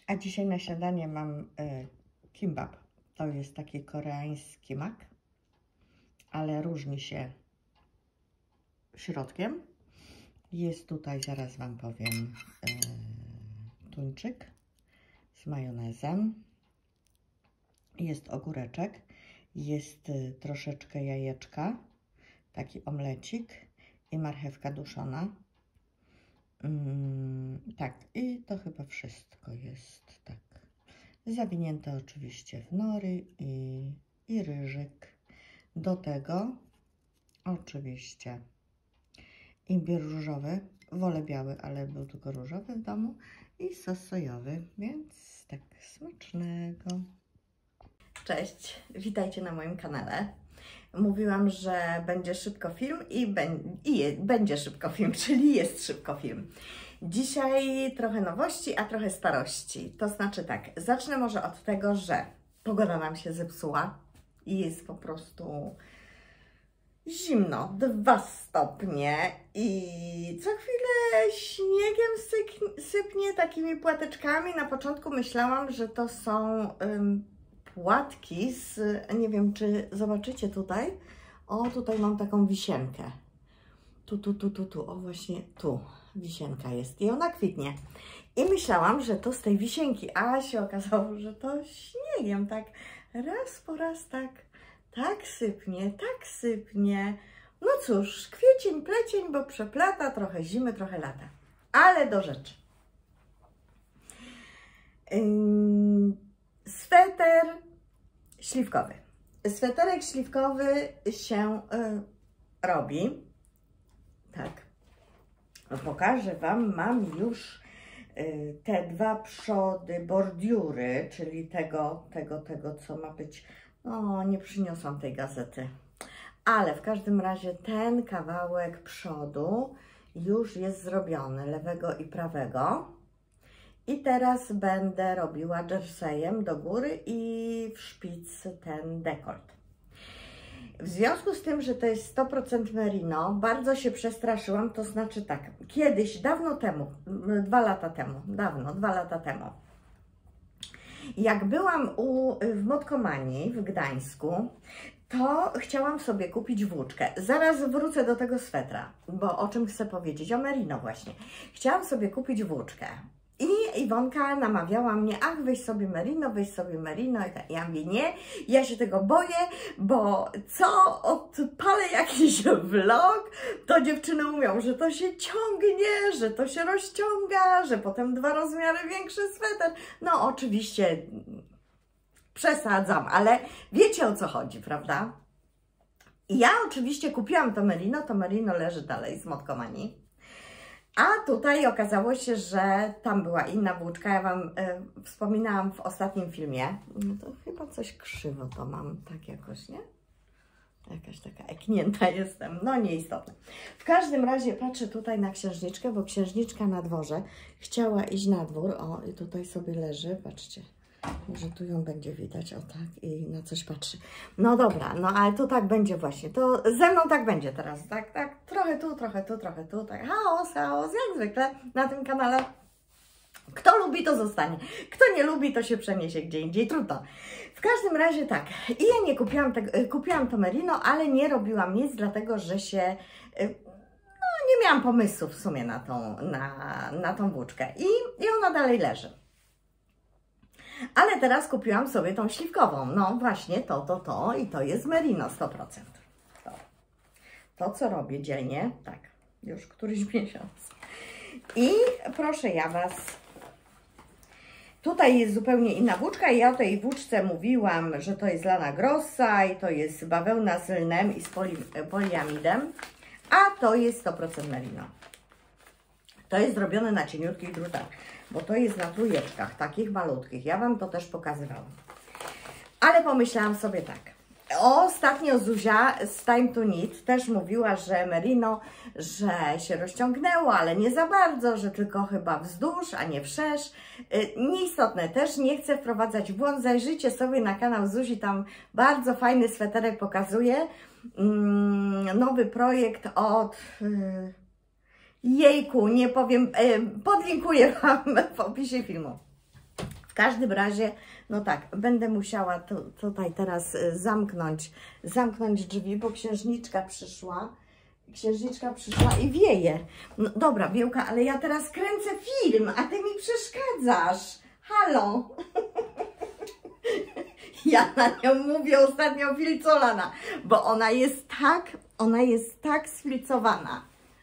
A dzisiaj na śniadanie mam kimbap. To jest taki koreański mak, ale różni się środkiem. Jest tutaj, zaraz Wam powiem, tuńczyk z majonezem. Jest ogóreczek, jest troszeczkę jajeczka, taki omlecik i marchewka duszona. Tak, i to chyba wszystko jest tak. Zawinięte oczywiście w nory i ryżyk. Do tego oczywiście imbir różowy. Wolę biały, ale był tylko różowy w domu. I sos sojowy, więc tak smacznego. Cześć, witajcie na moim kanale. Mówiłam, że będzie szybko film i będzie szybko film, czyli jest szybko film. Dzisiaj trochę nowości, a trochę starości. To znaczy tak, zacznę może od tego, że pogoda nam się zepsuła i jest po prostu zimno, 2 stopnie i co chwilę śniegiem sypnie takimi płateczkami. Na początku myślałam, że to są płatki z, nie wiem czy zobaczycie tutaj, o tutaj mam taką wisienkę, tu, o właśnie tu wisienka jest i ona kwitnie i myślałam, że to z tej wisienki, a się okazało, że to śniegiem, tak raz po raz tak sypnie, no cóż, kwiecień, plecień, bo przeplata, trochę zimy, trochę lata, ale do rzeczy. Sweter śliwkowy. Sweterek śliwkowy się robi. Tak. Pokażę Wam, mam już te 2 przody bordiury, czyli tego, co ma być. No, nie przyniosłam tej gazety. Ale w każdym razie ten kawałek przodu już jest zrobiony, lewego i prawego. I teraz będę robiła jerseyem do góry i w szpic ten dekolt. W związku z tym, że to jest 100% merino, bardzo się przestraszyłam, to znaczy tak, kiedyś, dawno temu, 2 lata temu, 2 lata temu, jak byłam w Motkomanii w Gdańsku, to chciałam sobie kupić włóczkę. Zaraz wrócę do tego swetra, bo o czym chcę powiedzieć, o merino właśnie. Chciałam sobie kupić włóczkę. I Iwonka namawiała mnie, ach, weź sobie merino. I ja mówię, nie, ja się tego boję, bo co, odpalę jakiś vlog, to dziewczyny mówią, że to się ciągnie, że to się rozciąga, że potem 2 rozmiary większy sweter. No oczywiście przesadzam, ale wiecie, o co chodzi, prawda? I ja oczywiście kupiłam to merino leży dalej z Motkomanii. A tutaj okazało się, że tam była inna włóczka. Ja Wam wspominałam w ostatnim filmie. No to chyba coś krzywo to mam, tak jakoś, nie? Jakaś taka eknięta jestem, no nieistotne. W każdym razie patrzę tutaj na księżniczkę, bo księżniczka na dworze chciała iść na dwór. O, i tutaj sobie leży, patrzcie. Może tu ją będzie widać, o tak, i na coś patrzy. No dobra, no ale tu tak będzie właśnie, to ze mną tak będzie teraz, tak, trochę tu, tak, chaos, jak zwykle na tym kanale. Kto lubi, to zostanie, kto nie lubi, to się przeniesie gdzie indziej, trudno. W każdym razie tak, i ja nie kupiłam to merino, ale nie robiłam nic, dlatego że się, no nie miałam pomysłu w sumie na tą włóczkę i ona dalej leży. Ale teraz kupiłam sobie tą śliwkową. No właśnie to i to jest merino 100%. To co robię dzielnie, tak, już któryś miesiąc. I proszę ja Was, tutaj jest zupełnie inna włóczka i ja o tej włóczce mówiłam, że to jest lana grossa i to jest bawełna z lnem i z poliamidem, a to jest 100% merino. To jest zrobione na cieniutkich drutach, bo to jest na trójeczkach, takich malutkich. Ja Wam to też pokazywałam. Ale pomyślałam sobie tak. Ostatnio Zuzia z Time to Knit też mówiła, że merino, że się rozciągnęło, ale nie za bardzo, że tylko chyba wzdłuż, a nie wszerz. Nieistotne, też nie chcę wprowadzać w błąd. Zajrzyjcie sobie na kanał Zuzi, tam bardzo fajny sweterek pokazuje. Nowy projekt od... Jejku, nie powiem, podlinkuję Wam w opisie filmu. każdym razie, no tak, będę musiała tutaj teraz zamknąć drzwi, bo księżniczka przyszła. Księżniczka przyszła i wieje. No dobra, Biełka, ale ja teraz kręcę film, a Ty mi przeszkadzasz. Halo. Ja na nią mówię ostatnio filcolana, bo ona jest tak sfilcowana.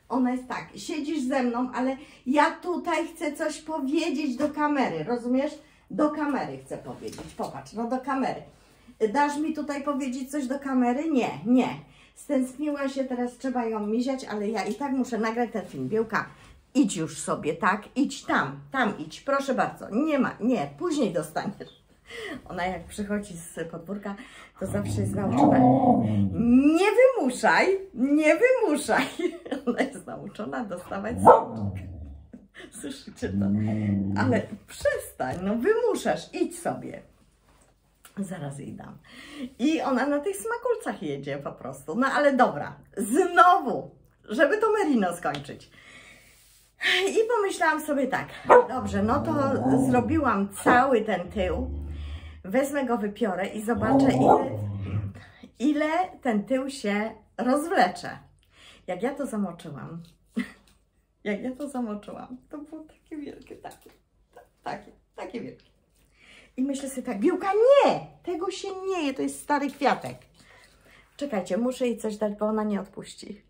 Ona jest tak, siedzisz ze mną, ale ja tutaj chcę coś powiedzieć do kamery, rozumiesz? Do kamery chcę powiedzieć, popatrz, no do kamery. Dasz mi tutaj powiedzieć coś do kamery? Nie, nie. Stęskniła się, teraz trzeba ją miziać, ale ja i tak muszę nagrać ten film. Biełka, idź już sobie, tak? Idź tam idź, proszę bardzo. Nie ma, nie, później dostaniesz. Ona jak przychodzi z podwórka, to zawsze jest nauczona. Nie wymuszaj, nie wymuszaj. Ona jest nauczona dostawać sączek. Słyszycie to? Ale przestań, no wymuszasz, idź sobie. Zaraz jej dam. I ona na tych smakulcach jedzie po prostu. No ale dobra, znowu, żeby to merino skończyć. I pomyślałam sobie tak, dobrze, no to zrobiłam cały ten tył. Wezmę go, wypiorę i zobaczę, ile ten tył się rozwlecze. Jak ja to zamoczyłam, to było takie wielkie, takie wielkie. I myślę sobie tak, Biełka, nie, tego się nie je, to jest stary kwiatek. Czekajcie, muszę jej coś dać, bo ona nie odpuści.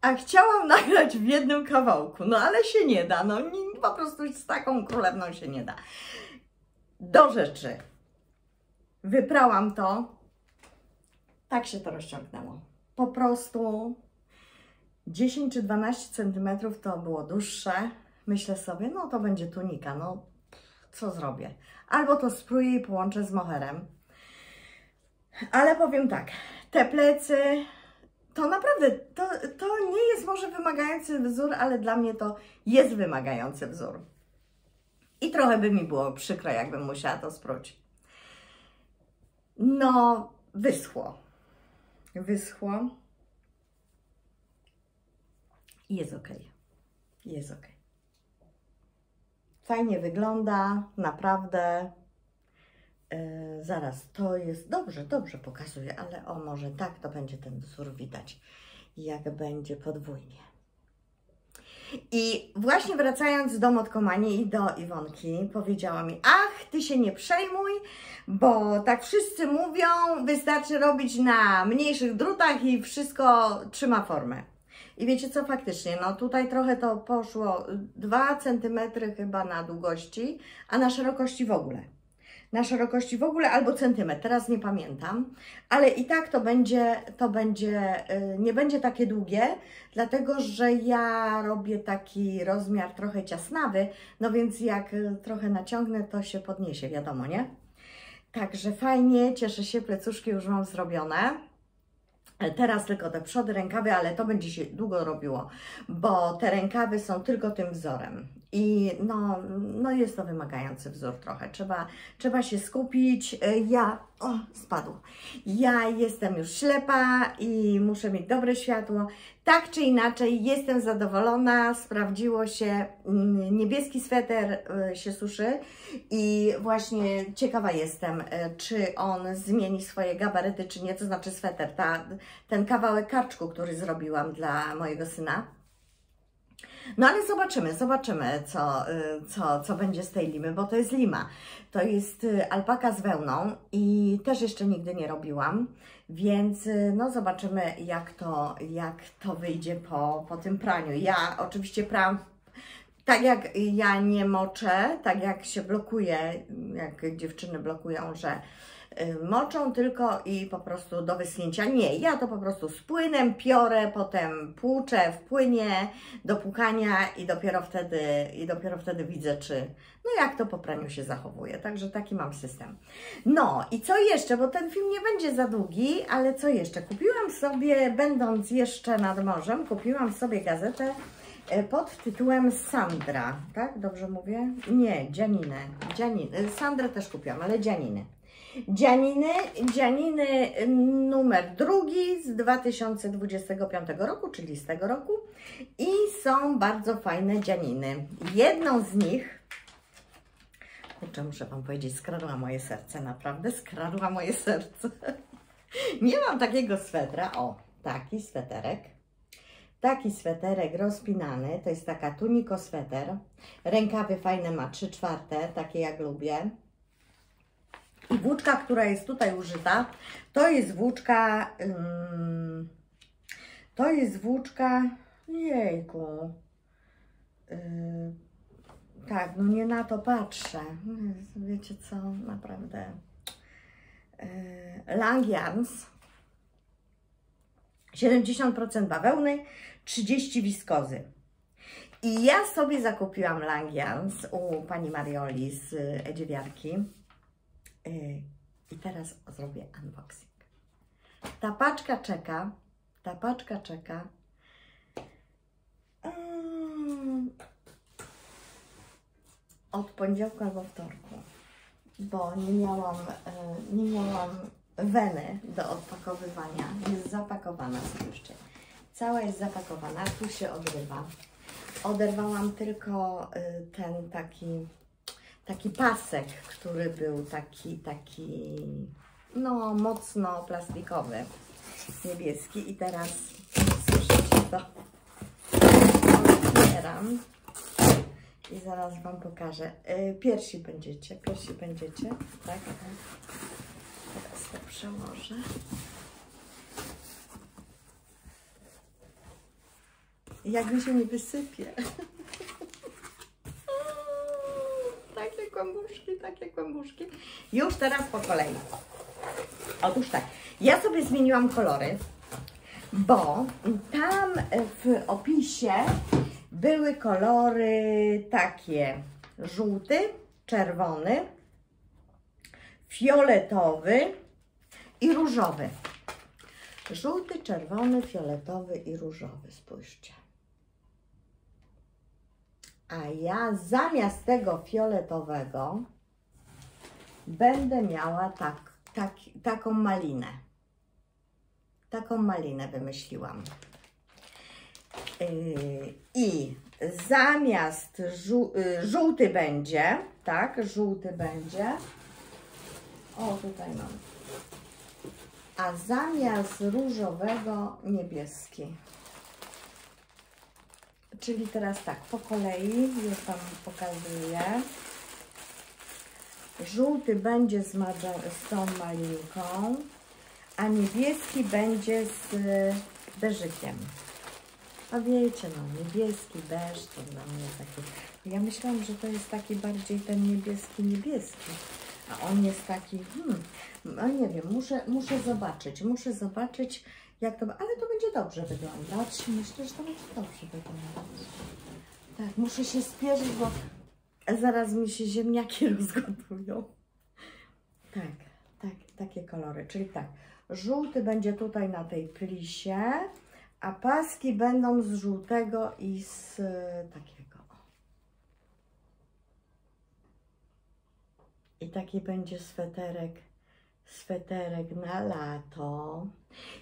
A chciałam nagrać w jednym kawałku, no ale się nie da, no po prostu z taką królewną się nie da. Do rzeczy. Wyprałam to, tak się to rozciągnęło. Po prostu 10 czy 12 cm to było dłuższe. Myślę sobie, no to będzie tunika, no co zrobię? Albo to spróję i połączę z moherem. Ale powiem tak, te plecy, to naprawdę, to nie jest może wymagający wzór, ale dla mnie to jest wymagający wzór. I trochę by mi było przykro, jakbym musiała to spróć. No, wyschło. Jest ok. Jest ok. Fajnie wygląda, naprawdę. Zaraz, to jest dobrze pokazuje, ale o może tak to będzie ten wzór widać, jak będzie podwójnie. I właśnie wracając do Motkomanii i do Iwonki, powiedziała mi, ach, Ty się nie przejmuj, bo tak wszyscy mówią, wystarczy robić na mniejszych drutach i wszystko trzyma formę. I wiecie co, faktycznie, no tutaj trochę to poszło 2 cm chyba na długości, a na szerokości w ogóle. Na szerokości w ogóle albo centymetr, teraz nie pamiętam, ale i tak nie będzie takie długie, dlatego że ja robię taki rozmiar trochę ciasnawy, no więc jak trochę naciągnę, to się podniesie, wiadomo, nie? Także fajnie, cieszę się, plecuszki już mam zrobione. Teraz tylko te przody, rękawy, ale to będzie się długo robiło, bo te rękawy są tylko tym wzorem. I no jest to wymagający wzór trochę. Trzeba się skupić. Spadł. Ja jestem już ślepa i muszę mieć dobre światło. Tak czy inaczej jestem zadowolona. Sprawdziło się. Niebieski sweter się suszy i właśnie ciekawa jestem, czy on zmieni swoje gabaryty, czy nie. To znaczy sweter, ten kawałek karczku, który zrobiłam dla mojego syna. No ale zobaczymy, co będzie z tej limy, bo to jest lima. To jest alpaka z wełną i też jeszcze nigdy nie robiłam, więc no zobaczymy, jak to wyjdzie po tym praniu. Ja oczywiście prałam, tak jak ja nie moczę, tak jak się blokuje, jak dziewczyny blokują, że moczą tylko i po prostu do wyschnięcia. Nie, ja to po prostu z płynem piorę, potem płuczę w płynie do płukania i dopiero wtedy widzę, no jak to po praniu się zachowuje. Także taki mam system. No i co jeszcze, bo ten film nie będzie za długi, ale co jeszcze? Kupiłam sobie, będąc jeszcze nad morzem, kupiłam sobie gazetę pod tytułem Sandra, tak? Dobrze mówię? Nie, Dzianiny. Sandrę też kupiłam, ale Dzianiny. Dzianiny numer 2 z 2025 roku, czyli z tego roku i są bardzo fajne dzianiny. Jedną z nich Jeszcze muszę Wam powiedzieć, skradła moje serce, naprawdę skradła moje serce. Nie mam takiego swetra, o, taki sweterek. Taki sweterek rozpinany, to jest taka tuniko sweter. Rękawy fajne ma 3/4, takie jak lubię. I włóczka, która jest tutaj użyta, to jest włóczka, jejku, tak, no nie na to patrzę, wiecie co, naprawdę, Langjans, 70% bawełny, 30% wiskozy. I ja sobie zakupiłam Langjans u pani Marioli z Edziewiarki. I teraz zrobię unboxing. Ta paczka czeka. Od poniedziałku albo wtorku, bo nie miałam weny do odpakowywania. Jest zapakowana, spójrzcie. Cała jest zapakowana, tu się odrywa. Oderwałam tylko ten taki pasek, który był taki no mocno plastikowy, niebieski. I teraz słyszycie to, otwieram i zaraz Wam pokażę. Piersi będziecie, tak? Teraz to przełożę. Jak mi się nie wysypie. Takie kłębuszki. Już teraz po kolei. Otóż tak, ja sobie zmieniłam kolory, bo tam w opisie były kolory takie: żółty, czerwony, fioletowy i różowy. Żółty, czerwony, fioletowy i różowy, spójrzcie. A ja zamiast tego fioletowego będę miała taką malinę. Taką malinę wymyśliłam. I zamiast żółty będzie, tak, żółty będzie. O, tutaj mam. A zamiast różowego niebieski. Czyli teraz tak, po kolei, już Wam pokazuję. Żółty będzie z tą malinką, a niebieski będzie z beżykiem. A wiecie, no niebieski, beż to dla mnie taki... Ja myślałam, że to jest taki bardziej ten niebieski, a on jest taki... no nie wiem, muszę zobaczyć jak to... Ale to będzie dobrze wyglądać. Myślę, że to będzie dobrze wyglądać. Tak, muszę się spieszyć, bo zaraz mi się ziemniaki rozgotują. Tak, takie kolory. Czyli tak, żółty będzie tutaj na tej plisie, a paski będą z żółtego i z takiego. I taki będzie sweterek na lato.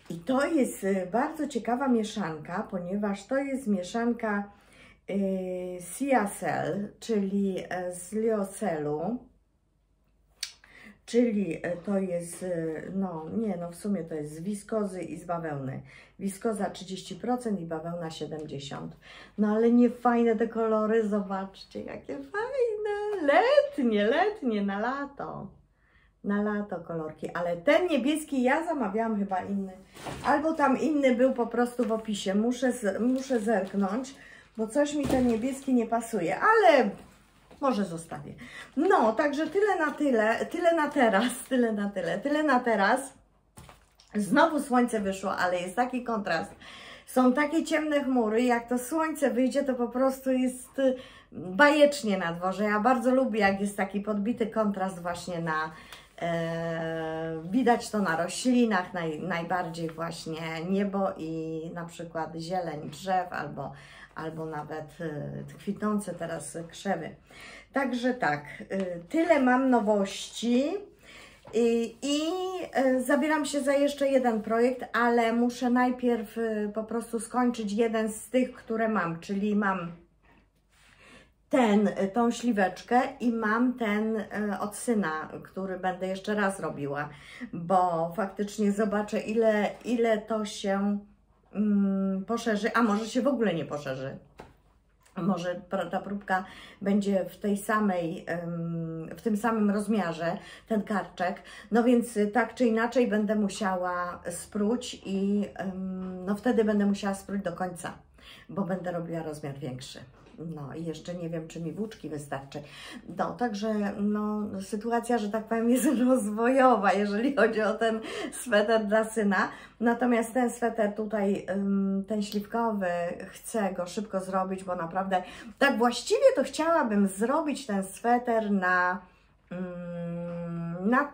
I to jest bardzo ciekawa mieszanka, ponieważ to jest mieszanka Siacel, czyli z liocelu, czyli to jest, w sumie to jest z wiskozy i z bawełny. Wiskoza 30% i bawełna 70%. No ale nie fajne te kolory, zobaczcie jakie fajne, letnie, na lato. Na lato kolorki, ale ten niebieski ja zamawiałam chyba inny. Albo tam inny był po prostu w opisie. Muszę zerknąć, bo coś mi ten niebieski nie pasuje, ale może zostawię. No, także tyle na teraz. Znowu słońce wyszło, ale jest taki kontrast. Są takie ciemne chmury, jak to słońce wyjdzie, to po prostu jest bajecznie na dworze. Ja bardzo lubię, jak jest taki podbity kontrast właśnie widać to na roślinach, najbardziej właśnie niebo i na przykład zieleń drzew albo nawet kwitnące teraz krzewy. Także tak, tyle mam nowości i zabieram się za jeszcze jeden projekt, ale muszę najpierw po prostu skończyć jeden z tych, które mam, czyli mam tą śliweczkę i mam ten od syna, który będę jeszcze raz robiła, bo faktycznie zobaczę, ile to się poszerzy, a może się w ogóle nie poszerzy. Może ta próbka będzie w tym samym rozmiarze, ten karczek. No więc tak czy inaczej będę musiała spróć i no wtedy będę musiała spróć do końca, bo będę robiła rozmiar większy. No i jeszcze nie wiem, czy mi włóczki wystarczy. No, także no, sytuacja, że tak powiem, jest rozwojowa, jeżeli chodzi o ten sweter dla syna. Natomiast ten sweter tutaj, ten śliwkowy, chcę go szybko zrobić, bo naprawdę tak właściwie to chciałabym zrobić ten sweter na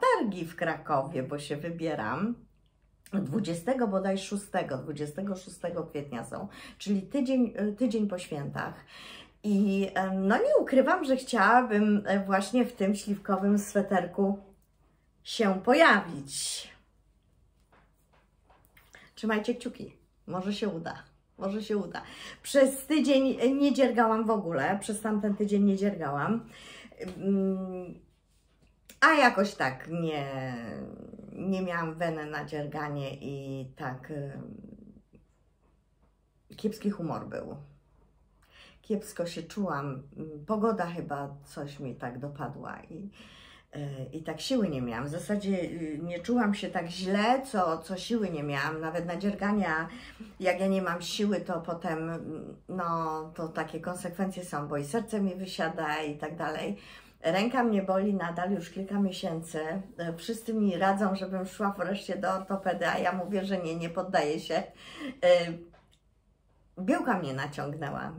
targi w Krakowie, bo się wybieram. 26 kwietnia są, czyli tydzień po świętach. I no nie ukrywam, że chciałabym właśnie w tym śliwkowym sweterku się pojawić. Trzymajcie kciuki, może się uda. Może się uda. Przez tydzień nie dziergałam w ogóle, przez tamten tydzień nie dziergałam. A jakoś tak nie miałam weny na dzierganie i tak kiepski humor był. Kiepsko się czułam. Pogoda chyba coś mi tak dopadła i tak siły nie miałam. W zasadzie nie czułam się tak źle, co siły nie miałam. Nawet na dziergania, jak ja nie mam siły, to potem no to takie konsekwencje są, bo i serce mi wysiada i tak dalej. Ręka mnie boli nadal już kilka miesięcy. Wszyscy mi radzą, żebym szła wreszcie do ortopedy, a ja mówię, że nie poddaję się. Białka mnie naciągnęła.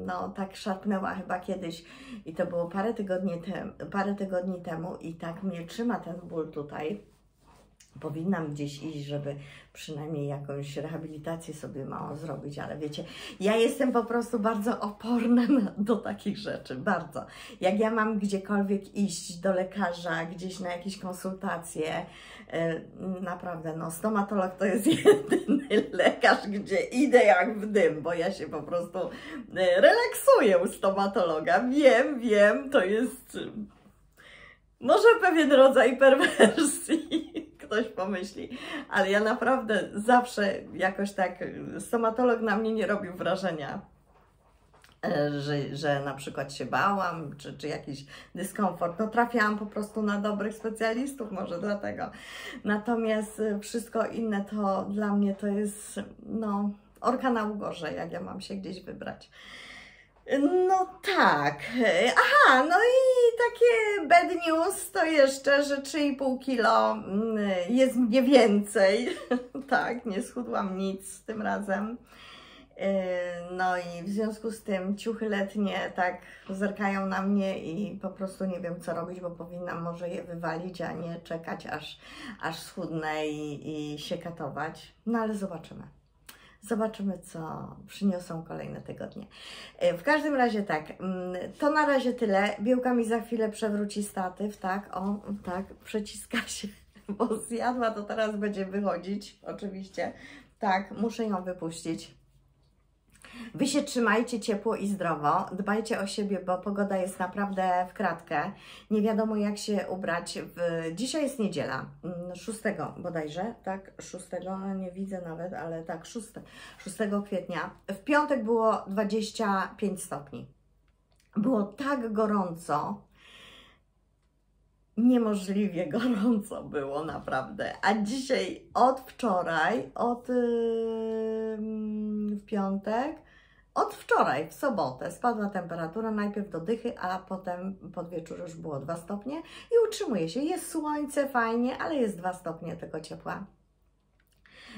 No tak szarpnęła chyba kiedyś i to było parę tygodni temu i tak mnie trzyma ten ból tutaj. Powinnam gdzieś iść, żeby przynajmniej jakąś rehabilitację sobie małą zrobić, ale wiecie, ja jestem po prostu bardzo oporna do takich rzeczy, bardzo. Jak ja mam gdziekolwiek iść do lekarza, gdzieś na jakieś konsultacje, naprawdę, no stomatolog to jest jedyny lekarz, gdzie idę jak w dym, bo ja się po prostu relaksuję u stomatologa. Wiem, to jest może pewien rodzaj perwersji, ktoś pomyśli, ale ja naprawdę zawsze jakoś tak, stomatolog na mnie nie robił wrażenia, że na przykład się bałam, czy jakiś dyskomfort. No trafiałam po prostu na dobrych specjalistów, może dlatego. Natomiast wszystko inne to dla mnie to jest, no, orka na ugorze, jak ja mam się gdzieś wybrać. No tak. Aha, no i takie bad news to jeszcze, że 3,5 kilo jest mnie więcej. Tak, nie schudłam nic tym razem. No i w związku z tym ciuchy letnie tak zerkają na mnie i po prostu nie wiem co robić, bo powinnam może je wywalić, a nie czekać aż schudnę i się katować. No ale zobaczymy. Zobaczymy, co przyniosą kolejne tygodnie. W każdym razie tak, to na razie tyle. Białka mi za chwilę przewróci statyw, tak, o, tak, przeciska się, bo zjadła, to teraz będzie wychodzić, oczywiście. Tak, muszę ją wypuścić. Wy się trzymajcie ciepło i zdrowo, dbajcie o siebie, bo pogoda jest naprawdę w kratkę. Nie wiadomo jak się ubrać. Dzisiaj jest niedziela, 6 bodajże, tak? 6, nie widzę nawet, ale tak, 6 kwietnia. W piątek było 25 stopni. Było tak gorąco, niemożliwie gorąco było naprawdę. A dzisiaj od wczoraj, w piątek, od wczoraj, w sobotę, spadła temperatura najpierw do dychy, a potem pod wieczór już było 2 stopnie i utrzymuje się. Jest słońce, fajnie, ale jest 2 stopnie tego ciepła.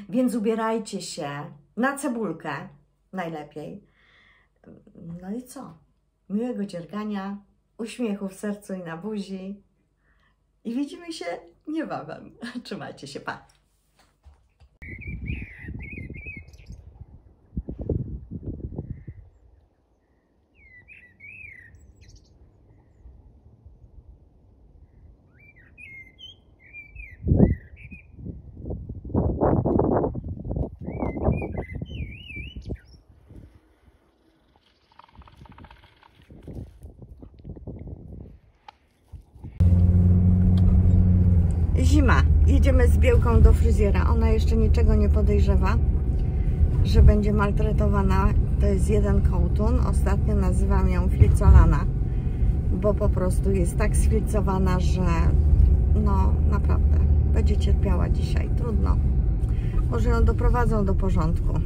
Więc ubierajcie się na cebulkę, najlepiej. No i co? Miłego dziergania, uśmiechu w sercu i na buzi. I widzimy się niebawem. Trzymajcie się, pa! zima. Jedziemy z Bielką do fryzjera. Ona jeszcze niczego nie podejrzewa, że będzie maltretowana. To jest jeden kołtun. Ostatnio nazywam ją flicolana, bo po prostu jest tak sflicowana, że no naprawdę będzie cierpiała dzisiaj. Trudno. Może ją doprowadzą do porządku.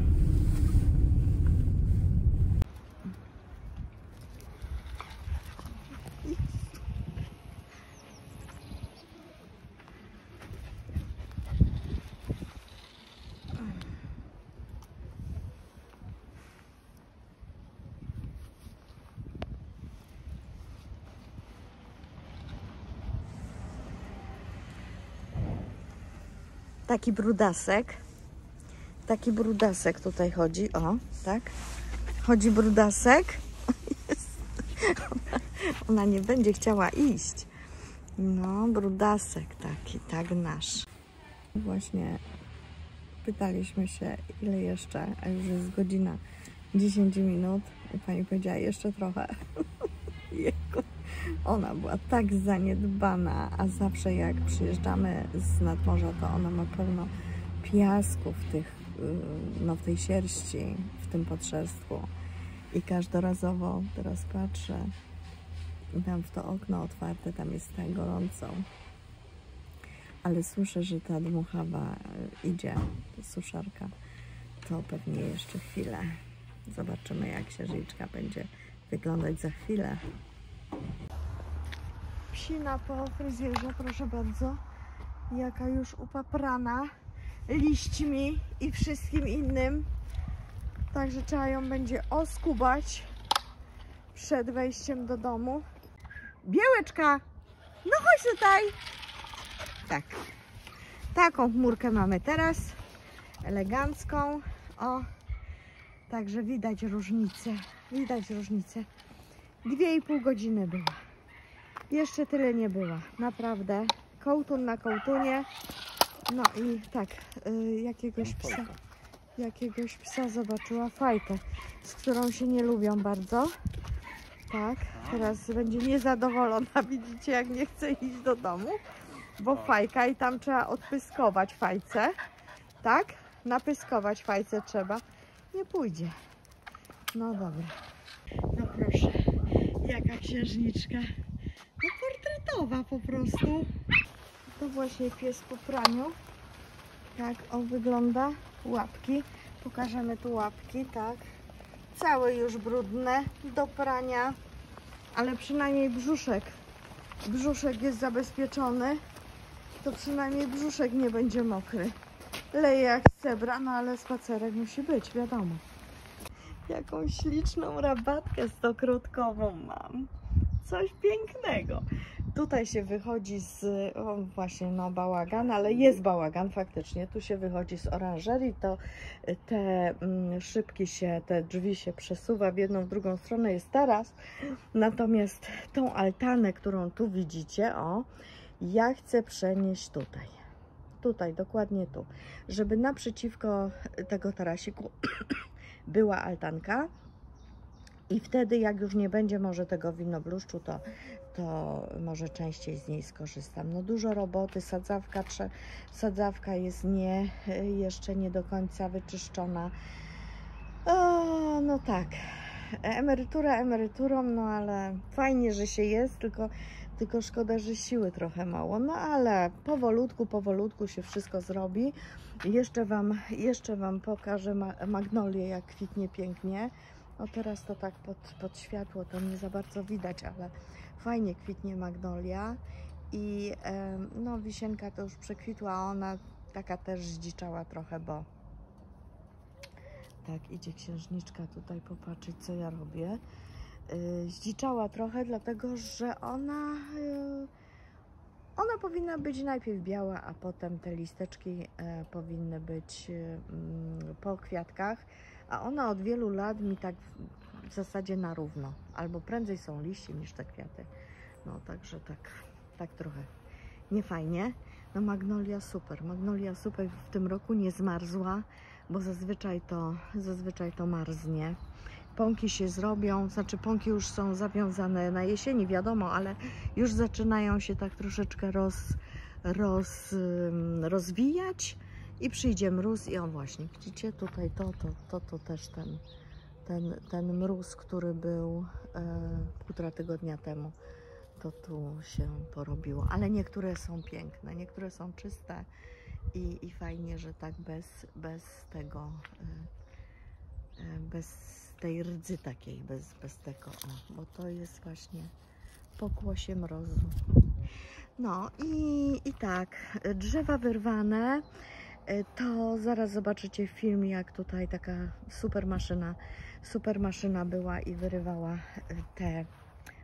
Taki brudasek tutaj chodzi, o, tak? Chodzi brudasek. Ona nie będzie chciała iść. No, brudasek taki, tak nasz. Właśnie pytaliśmy się, ile jeszcze, a już jest godzina 10 minut. I pani powiedziała, jeszcze trochę. Ona była tak zaniedbana, a zawsze jak przyjeżdżamy z nadmorza, to ona ma pełno piasku w tej sierści, w tym potrzestku. I każdorazowo, teraz patrzę, tam w to okno otwarte, tam jest tak gorąco. Ale słyszę, że ta dmuchawa idzie, suszarka. To pewnie jeszcze chwilę. Zobaczymy, jak księżniczka będzie wyglądać za chwilę. Psina po fryzjerze, proszę bardzo, jaka już upaprana liśćmi i wszystkim innym. Także trzeba ją będzie oskubać przed wejściem do domu. Białeczka, no chodź tutaj. Tak, taką chmurkę mamy teraz, elegancką. O, także widać różnicę, 2,5 godziny była. Jeszcze tyle nie była, naprawdę. Kołtun na kołtunie. No i tak, jakiegoś psa zobaczyła, fajkę, z którą się nie lubią bardzo. Tak, teraz będzie niezadowolona, widzicie, jak nie chce iść do domu, bo fajka i tam trzeba odpyskować fajce. Tak, napyskować fajce trzeba. Nie pójdzie. No dobra. No proszę, jaka księżniczka. No portretowa po prostu. To właśnie pies po praniu. Tak, on wygląda. Łapki. Pokażemy tu łapki, tak. Całe już brudne do prania. Ale przynajmniej brzuszek. Brzuszek jest zabezpieczony. To przynajmniej brzuszek nie będzie mokry. Leje jak cebra, no ale spacerek musi być, wiadomo. Jaką śliczną rabatkę stokrotkową mam. Coś pięknego. Tutaj się wychodzi z, właśnie no bałagan, ale jest bałagan faktycznie. Tu się wychodzi z oranżerii, to te szybki się, te drzwi się przesuwa w jedną, w drugą stronę, jest taras. Natomiast tą altanę, którą tu widzicie, o, ja chcę przenieść tutaj. Tutaj, dokładnie tu. Żeby naprzeciwko tego tarasiku była altanka. I wtedy, jak już nie będzie może tego winobluszczu, to może częściej z niej skorzystam. No dużo roboty, sadzawka jest jeszcze nie do końca wyczyszczona. O, no tak, emerytura emeryturą, no ale fajnie, że się jest, tylko szkoda, że siły trochę mało. No ale powolutku się wszystko zrobi. Jeszcze wam pokażę magnolię, jak kwitnie pięknie. No teraz to tak pod światło to nie za bardzo widać, ale fajnie kwitnie magnolia i no wisienka to już przekwitła, ona taka też zdziczała trochę, bo tak idzie księżniczka tutaj popatrzeć, co ja robię. Zdziczała trochę, dlatego że ona powinna być najpierw biała, a potem te listeczki powinny być po kwiatkach. A ona od wielu lat mi tak w zasadzie na równo. Albo prędzej są liście niż te kwiaty. No także tak trochę niefajnie. No magnolia super w tym roku nie zmarzła, bo zazwyczaj to marznie. Pąki się zrobią, znaczy pąki już są zawiązane na jesieni, wiadomo, ale już zaczynają się tak troszeczkę rozwijać i przyjdzie mróz i on właśnie, widzicie, tutaj to też ten mróz, który był 1,5 tygodnia temu, to tu się porobiło, ale niektóre są piękne, niektóre są czyste i fajnie, że tak bez tego, bez tej rdzy takiej, bez tego, bo to jest właśnie pokłosie mrozu. No i tak, drzewa wyrwane, to zaraz zobaczycie film, jak tutaj taka super maszyna była i wyrywała te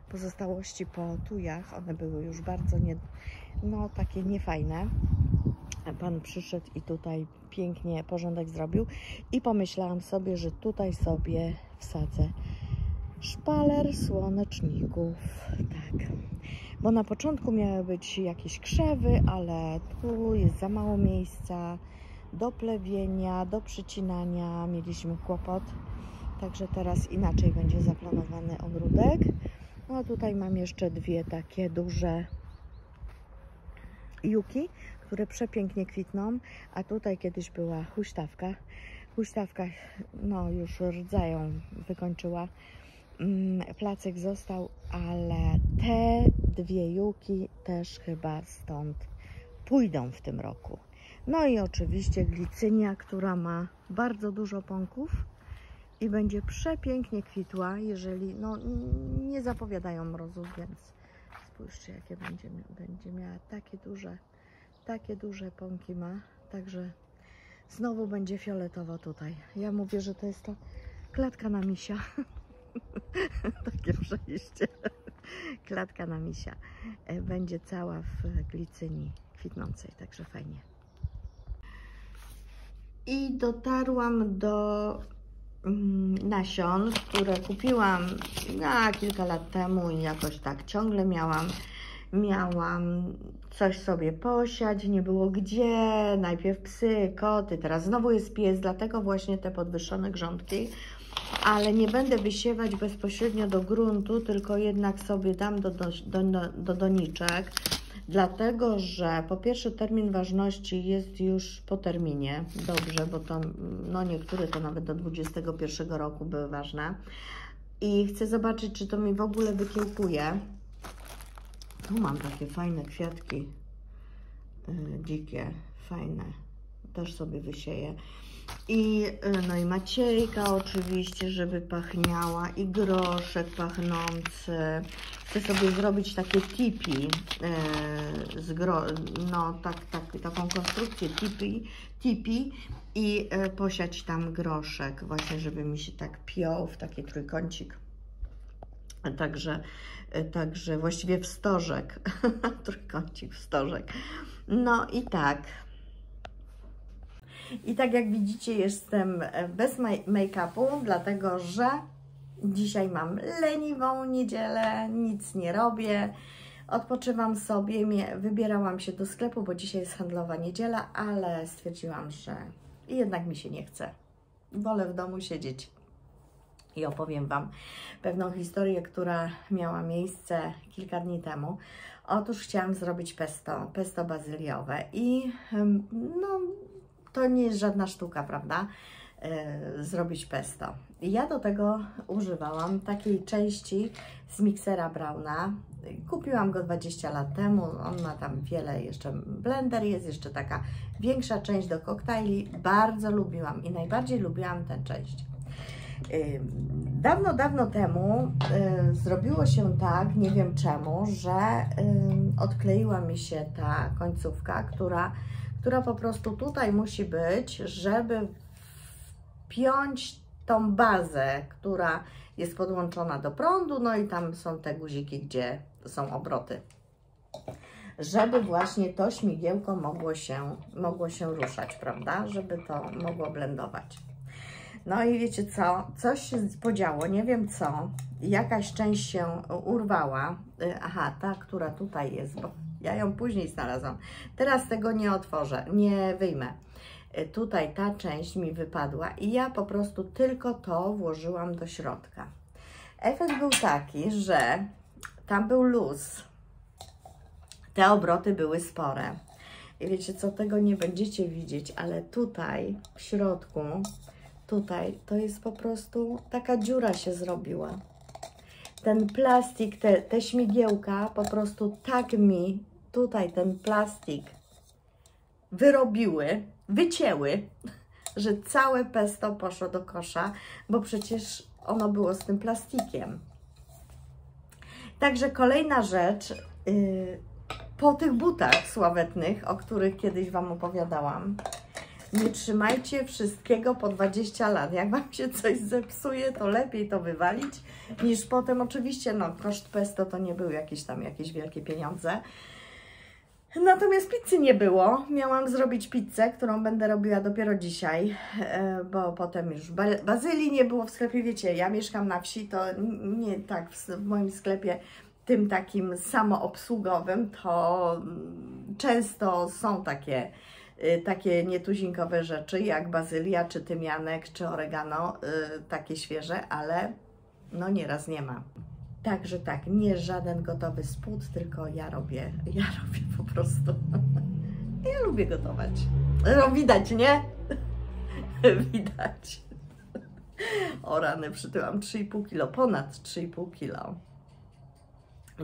pozostałości po tujach. One były już bardzo takie niefajne. Pan przyszedł i tutaj pięknie porządek zrobił i pomyślałam sobie, że tutaj sobie wsadzę szpaler słoneczników, tak, bo na początku miały być jakieś krzewy, ale tu jest za mało miejsca do plewienia, do przycinania, mieliśmy kłopot, także teraz inaczej będzie zaplanowany ogródek. No tutaj mam jeszcze dwie takie duże juki, które przepięknie kwitną, a tutaj kiedyś była huśtawka. Huśtawka no już rdzają wykończyła. Placek został, ale te dwie juki też chyba stąd pójdą w tym roku. No i oczywiście glicynia, która ma bardzo dużo pąków i będzie przepięknie kwitła, jeżeli no nie zapowiadają mrozów, więc spójrzcie, jakie będzie miała takie duże pąki ma, także znowu będzie fioletowo tutaj. Ja mówię, że to jest to klatka na misia. Takie przejście. Klatka na misia. Będzie cała w glicyni kwitnącej, także fajnie. I dotarłam do nasion, które kupiłam kilka lat temu i jakoś tak ciągle miałam coś sobie posiać, nie było gdzie, najpierw psy, koty, teraz znowu jest pies, dlatego właśnie te podwyższone grządki, ale nie będę wysiewać bezpośrednio do gruntu, tylko jednak sobie dam do doniczek, dlatego że po pierwsze termin ważności jest już po terminie, dobrze, bo to no niektóre to nawet do 21 roku były ważne i chcę zobaczyć, czy to mi w ogóle wykiełkuje. Tu mam takie fajne kwiatki dzikie, fajne, też sobie wysieję. I no i Maciejka oczywiście, żeby pachniała, i groszek pachnący. Chcę sobie zrobić takie tipi, taką konstrukcję tipi i posiać tam groszek, właśnie żeby mi się tak piął w taki trójkącik. Także właściwie wstożek, trójkącik, wstożek. No i tak. I tak jak widzicie, jestem bez make-upu, dlatego że dzisiaj mam leniwą niedzielę, nic nie robię, odpoczywam sobie, wybierałam się do sklepu, bo dzisiaj jest handlowa niedziela, ale stwierdziłam, że jednak mi się nie chce. Wolę w domu siedzieć. I opowiem Wam pewną historię, która miała miejsce kilka dni temu. Otóż chciałam zrobić pesto bazyliowe i no to nie jest żadna sztuka, prawda? Zrobić pesto. I ja do tego używałam takiej części z miksera Brauna. Kupiłam go 20 lat temu, on ma tam wiele, jeszcze blender jest, jeszcze taka większa część do koktajli. Bardzo lubiłam i najbardziej lubiłam tę część. Dawno temu zrobiło się tak, nie wiem czemu, że odkleiła mi się ta końcówka, która po prostu tutaj musi być, żeby wpiąć tą bazę, która jest podłączona do prądu, no i tam są te guziki, gdzie są obroty, żeby właśnie to śmigiełko mogło się ruszać, prawda, żeby to mogło blendować. No i wiecie co, coś się podziało, nie wiem co, jakaś część się urwała, aha, ta, która tutaj jest, bo ja ją później znalazłam, teraz tego nie otworzę, nie wyjmę. Tutaj ta część mi wypadła i ja po prostu tylko to włożyłam do środka. Efekt był taki, że tam był luz, te obroty były spore. I wiecie co, tego nie będziecie widzieć, ale tutaj w środku, tutaj to jest po prostu taka dziura się zrobiła. Ten plastik, te śmigiełka po prostu tak mi tutaj ten plastik wyrobiły, wycięły, że całe pesto poszło do kosza, bo przecież ono było z tym plastikiem. Także kolejna rzecz, po tych butach sławetnych, o których kiedyś Wam opowiadałam, nie trzymajcie wszystkiego po 20 lat. Jak Wam się coś zepsuje, to lepiej to wywalić, niż potem oczywiście, no koszt pesto to nie były jakieś wielkie pieniądze. Natomiast pizzy nie było. Miałam zrobić pizzę, którą będę robiła dopiero dzisiaj, bo potem już bazylii nie było w sklepie. Wiecie, ja mieszkam na wsi, to nie tak w moim sklepie tym takim samoobsługowym, to często są takie nietuzinkowe rzeczy, jak bazylia, czy tymianek, czy oregano, takie świeże, ale no nieraz nie ma. Także tak, nie żaden gotowy spód, tylko ja robię po prostu. Ja lubię gotować. No widać, nie? Widać. O rany, przytyłam 3,5 kg, ponad 3,5 kg.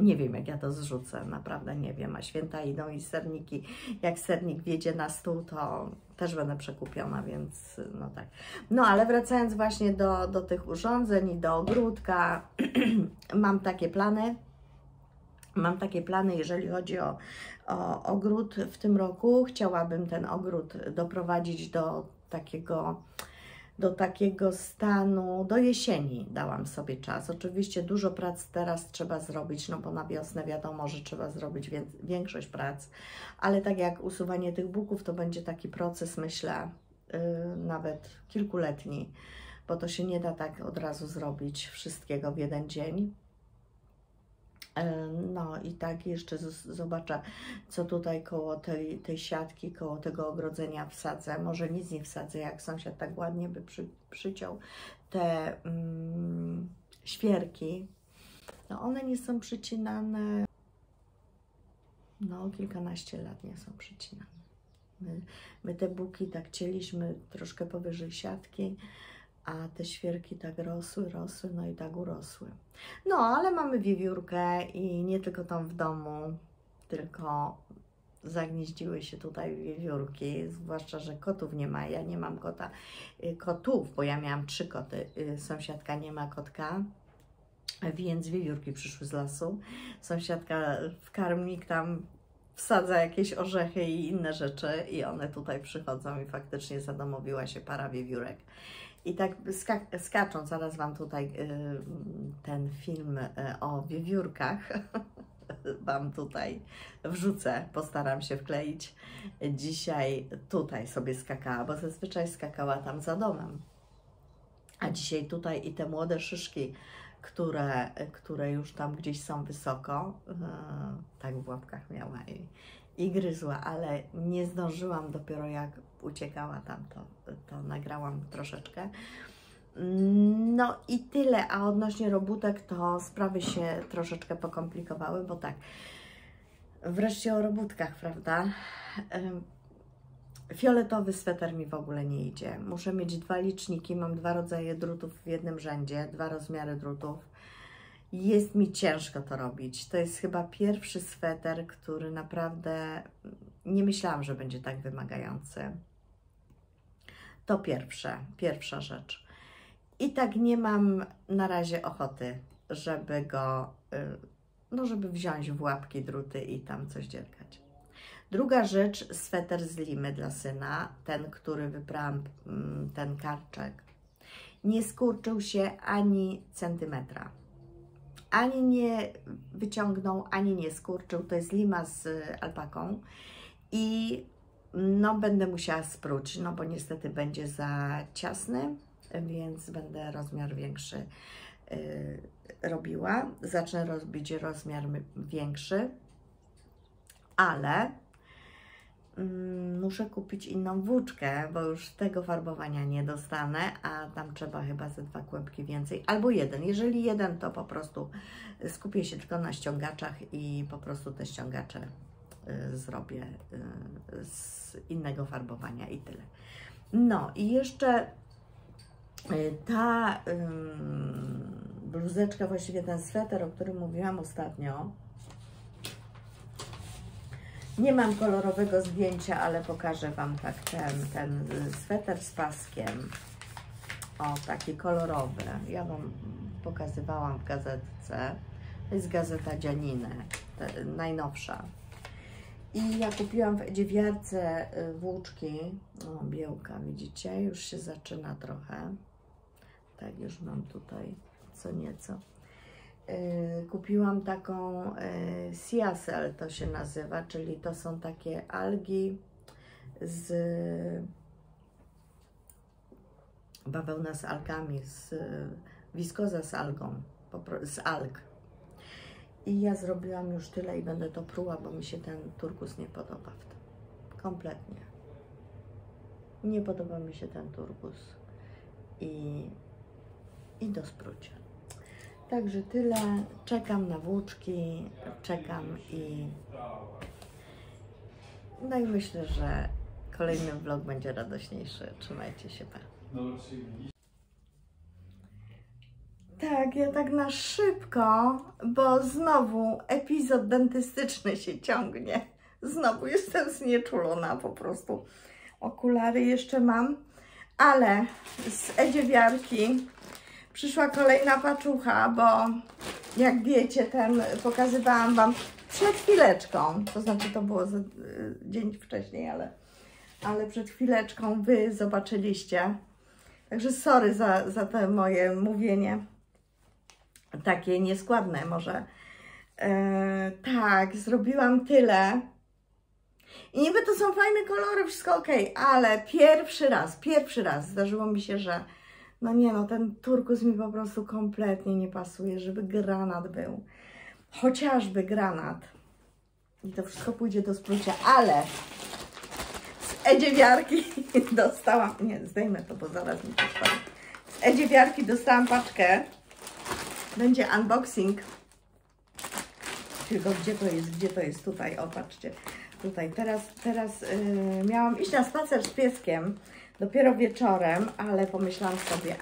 Nie wiem, jak ja to zrzucę, naprawdę nie wiem. A święta idą i serniki. Jak sernik wjedzie na stół, to też będę przekupiona, więc no tak. No, ale wracając właśnie do tych urządzeń i do ogródka, mam takie plany. Mam takie plany, jeżeli chodzi o ogród w tym roku. Chciałabym ten ogród doprowadzić do takiego stanu, do jesieni dałam sobie czas. Oczywiście dużo prac teraz trzeba zrobić, no bo na wiosnę wiadomo, że trzeba zrobić większość prac, ale tak jak usuwanie tych buków, to będzie taki proces, myślę, nawet kilkuletni, bo to się nie da tak od razu zrobić wszystkiego w jeden dzień. No i tak jeszcze zobaczę, co tutaj koło tej siatki, koło tego ogrodzenia wsadzę. Może nic nie wsadzę, jak sąsiad tak ładnie by przyciął te świerki. No one nie są przycinane, no kilkanaście lat nie są przycinane. My te buki tak cięliśmy troszkę powyżej siatki, a te świerki tak rosły, no i tak urosły. No, ale mamy wiewiórkę i nie tylko tą w domu, tylko zagnieździły się tutaj wiewiórki, zwłaszcza, że kotów nie ma. Ja nie mam kotów, bo ja miałam 3 koty. Sąsiadka nie ma kotka, więc wiewiórki przyszły z lasu. Sąsiadka w karmnik tam wsadza jakieś orzechy i inne rzeczy i one tutaj przychodzą i faktycznie zadomowiła się para wiewiórek. I tak skacząc, zaraz Wam tutaj ten film o wiewiórkach Wam tutaj wrzucę, postaram się wkleić. Dzisiaj tutaj sobie skakała, bo zazwyczaj skakała tam za domem. A dzisiaj tutaj i te młode szyszki, które już tam gdzieś są wysoko, tak w łapkach miała i gryzła, ale nie zdążyłam, dopiero jak uciekała tam, to nagrałam troszeczkę. No i tyle, a odnośnie robótek to sprawy się troszeczkę pokomplikowały, bo tak, wreszcie o robótkach, prawda? Fioletowy sweter mi w ogóle nie idzie. Muszę mieć 2 liczniki, mam 2 rodzaje drutów w jednym rzędzie, 2 rozmiary drutów. Jest mi ciężko to robić. To jest chyba pierwszy sweter, który naprawdę nie myślałam, że będzie tak wymagający. To pierwsza rzecz. I tak nie mam na razie ochoty, żeby go, no żeby wziąć w łapki druty i tam coś dziergać. Druga rzecz, sweter z limy dla syna, ten, który wybrałam, ten karczek, nie skurczył się ani centymetra. Ani nie wyciągnął, ani nie skurczył. To jest lima z alpaką i no będę musiała spróć, no bo niestety będzie za ciasny, więc będę rozmiar większy robiła. Zacznę robić rozmiar większy, ale muszę kupić inną włóczkę, bo już tego farbowania nie dostanę, a tam trzeba chyba ze 2 kłębki więcej, albo 1. Jeżeli 1, to po prostu skupię się tylko na ściągaczach i po prostu te ściągacze zrobię z innego farbowania i tyle. No i jeszcze ta bluzeczka, właściwie ten sweter, o którym mówiłam ostatnio. Nie mam kolorowego zdjęcia, ale pokażę Wam tak ten sweter z paskiem. O, taki kolorowy. Ja Wam pokazywałam w gazetce. To jest gazeta Dzianiny, najnowsza. I ja kupiłam w Edziewiarce włóczki. O, Biełka, widzicie? Już się zaczyna trochę. Tak, już mam tutaj co nieco. Kupiłam taką siasel, to się nazywa, czyli to są takie algi z bawełna z algami, wiskoza z algą, z alg. I ja zrobiłam już tyle i będę to pruła, bo mi się ten turkus nie podoba w tym. Kompletnie. Nie podoba mi się ten turkus. I do sprucia. Także tyle. Czekam na włóczki, czekam no i myślę, że kolejny vlog będzie radośniejszy. Trzymajcie się. Pa. Tak, ja tak na szybko, bo znowu epizod dentystyczny się ciągnie. Znowu jestem znieczulona po prostu. Okulary jeszcze mam, ale z Edziewiarki przyszła kolejna paczucha, bo jak wiecie, pokazywałam Wam przed chwileczką, to znaczy to było dzień wcześniej, ale przed chwileczką Wy zobaczyliście. Także sorry za to moje mówienie takie nieskładne może. Tak, zrobiłam tyle. I niby to są fajne kolory, wszystko ok, ale pierwszy raz zdarzyło mi się, że no nie no, ten turkus mi po prostu kompletnie nie pasuje, żeby granat był. Chociażby granat. I to wszystko pójdzie do sprucia, ale z Edziewiarki dostałam, nie, zdejmę to, bo zaraz mi to spadnie. Z Edziewiarki dostałam paczkę. Będzie unboxing. Tylko gdzie to jest? Tutaj, o patrzcie. Tutaj, teraz miałam iść na spacer z pieskiem. Dopiero wieczorem, ale pomyślałam sobie,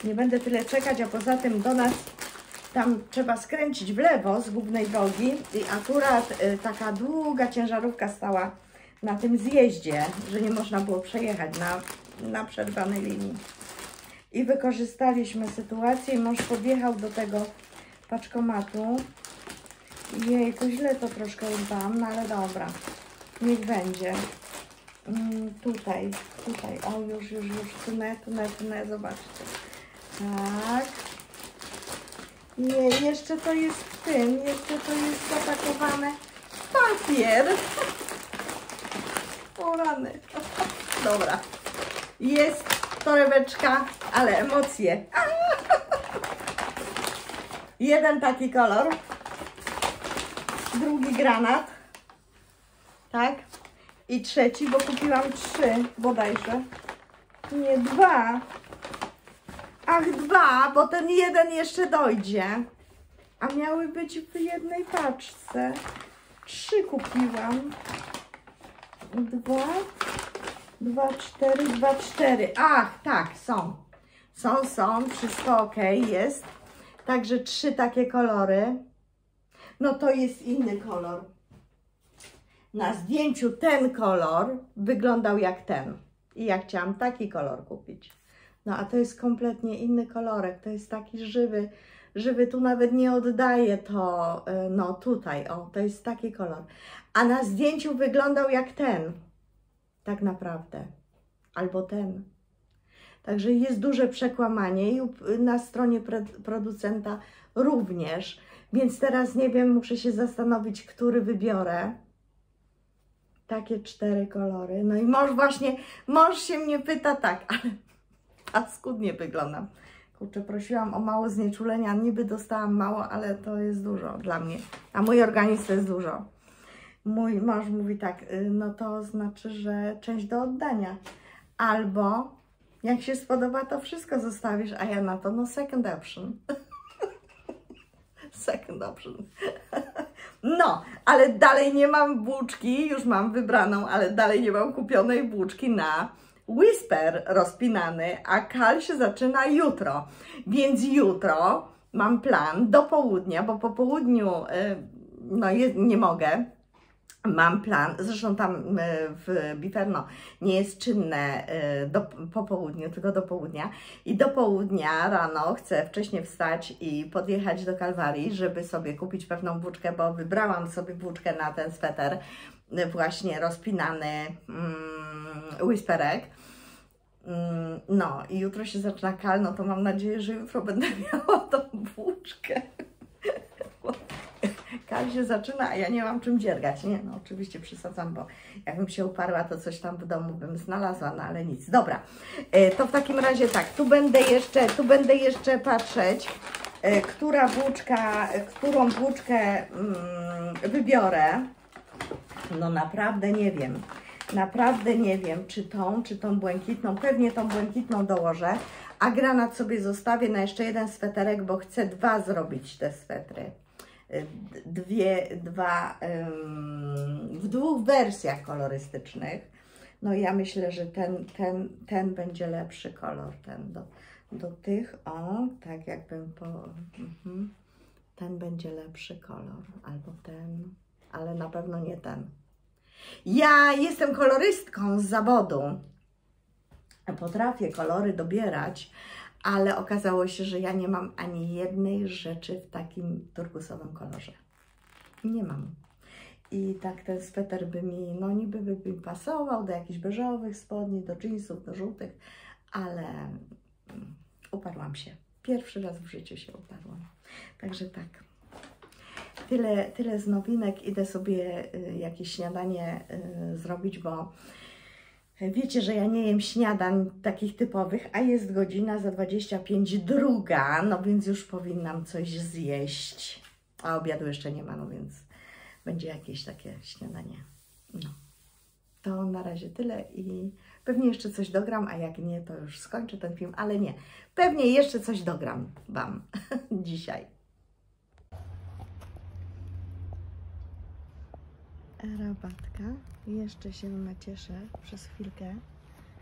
nie będę tyle czekać, a poza tym do nas tam trzeba skręcić w lewo z głównej drogi i akurat taka długa ciężarówka stała na tym zjeździe, że nie można było przejechać na przerwanej linii. I wykorzystaliśmy sytuację i mąż podjechał do tego paczkomatu. Jejku, źle to troszkę używałam, no ale dobra, niech będzie. Tutaj, o już, tunę, zobaczcie. Tak. Nie, jeszcze to jest w tym, jeszcze to jest zapakowane w papier. O rany. Dobra. Jest torebeczka, ale emocje. Jeden taki kolor. Drugi granat. Tak. I trzeci, bo kupiłam 3 bodajże. Nie, 2. Ach, 2, bo ten jeden jeszcze dojdzie. A miały być w jednej paczce. 3 kupiłam. 2, 4. Ach, tak, są. Są, wszystko ok, jest. Także 3 takie kolory. No to jest inny kolor. Na zdjęciu ten kolor wyglądał jak ten. I ja chciałam taki kolor kupić. No a to jest kompletnie inny kolorek. To jest taki żywy. Tu nawet nie oddaje to, no tutaj, o, to jest taki kolor. A na zdjęciu wyglądał jak ten. Tak naprawdę. Albo ten. Także jest duże przekłamanie i na stronie producenta również. Więc teraz nie wiem, muszę się zastanowić, który wybiorę. Takie 4 kolory. No i mąż się mnie pyta tak, ale paskudnie wyglądam. Kurczę, prosiłam o mało znieczulenia, niby dostałam mało, ale to jest dużo dla mnie. A mój organizm to jest dużo. Mój mąż mówi tak, no to znaczy, że część do oddania. Albo jak się spodoba, to wszystko zostawisz, a ja na to, no second option. Second option. No, ale dalej nie mam włóczki, już mam wybraną, ale dalej nie mam kupionej włóczki na Whisper rozpinany, a kal się zaczyna jutro, więc jutro mam plan do południa, bo po południu no nie mogę. Mam plan, zresztą tam w Biferno nie jest czynne po południu, tylko do południa. I do południa rano chcę wcześniej wstać i podjechać do Kalwarii, żeby sobie kupić pewną włóczkę, bo wybrałam sobie włóczkę na ten sweter, właśnie rozpinany whisperek. No i jutro się zaczyna kal, no to mam nadzieję, że jutro będę miała tą włóczkę. Kal się zaczyna, a ja nie mam czym dziergać. Nie, no oczywiście przesadzam, bo jakbym się uparła, to coś tam w domu bym znalazła, no ale nic. Dobra, to w takim razie tak, tu będę jeszcze patrzeć, którą włóczkę wybiorę. No naprawdę nie wiem. Naprawdę nie wiem, czy tą błękitną, pewnie tą błękitną dołożę, a granat sobie zostawię na jeszcze jeden sweterek, bo chcę dwa zrobić te swetry. W dwóch wersjach kolorystycznych. No ja myślę, że ten będzie lepszy kolor, ten do tych, o, tak jakbym ten będzie lepszy kolor, albo ten, ale na pewno nie ten. Ja jestem kolorystką z zawodu, potrafię kolory dobierać, ale okazało się, że ja nie mam ani jednej rzeczy w takim turkusowym kolorze. Nie mam. I tak ten sweter by mi, no niby by mi pasował do jakichś beżowych spodni, do jeansów, do żółtych, ale uparłam się. Pierwszy raz w życiu się uparłam. Także tak. Tyle z nowinek. Idę sobie jakieś śniadanie zrobić, bo wiecie, że ja nie jem śniadań takich typowych, a jest godzina za 25 druga, no więc już powinnam coś zjeść. A obiadu jeszcze nie ma, no więc będzie jakieś takie śniadanie. No. To na razie tyle i pewnie jeszcze coś dogram, a jak nie, to już skończę ten film, ale nie. Pewnie jeszcze coś dogram Wam dzisiaj. Rabatka. Jeszcze się nacieszę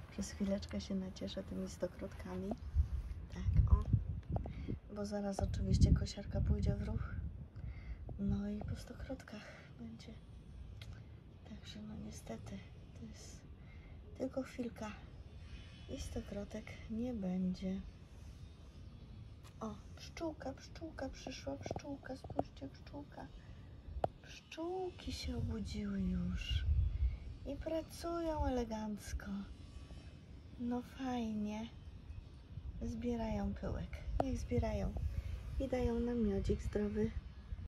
przez chwileczkę się nacieszę tymi stokrotkami. Tak, o. Bo zaraz oczywiście kosiarka pójdzie w ruch. No i po stokrotkach będzie. Także no niestety, to jest tylko chwilka. I stokrotek nie będzie. O, pszczółka przyszła, pszczółka, spójrzcie, pszczółka. Pszczółki się obudziły już i pracują elegancko. No fajnie. Zbierają pyłek. Niech zbierają. I dają nam miodzik zdrowy.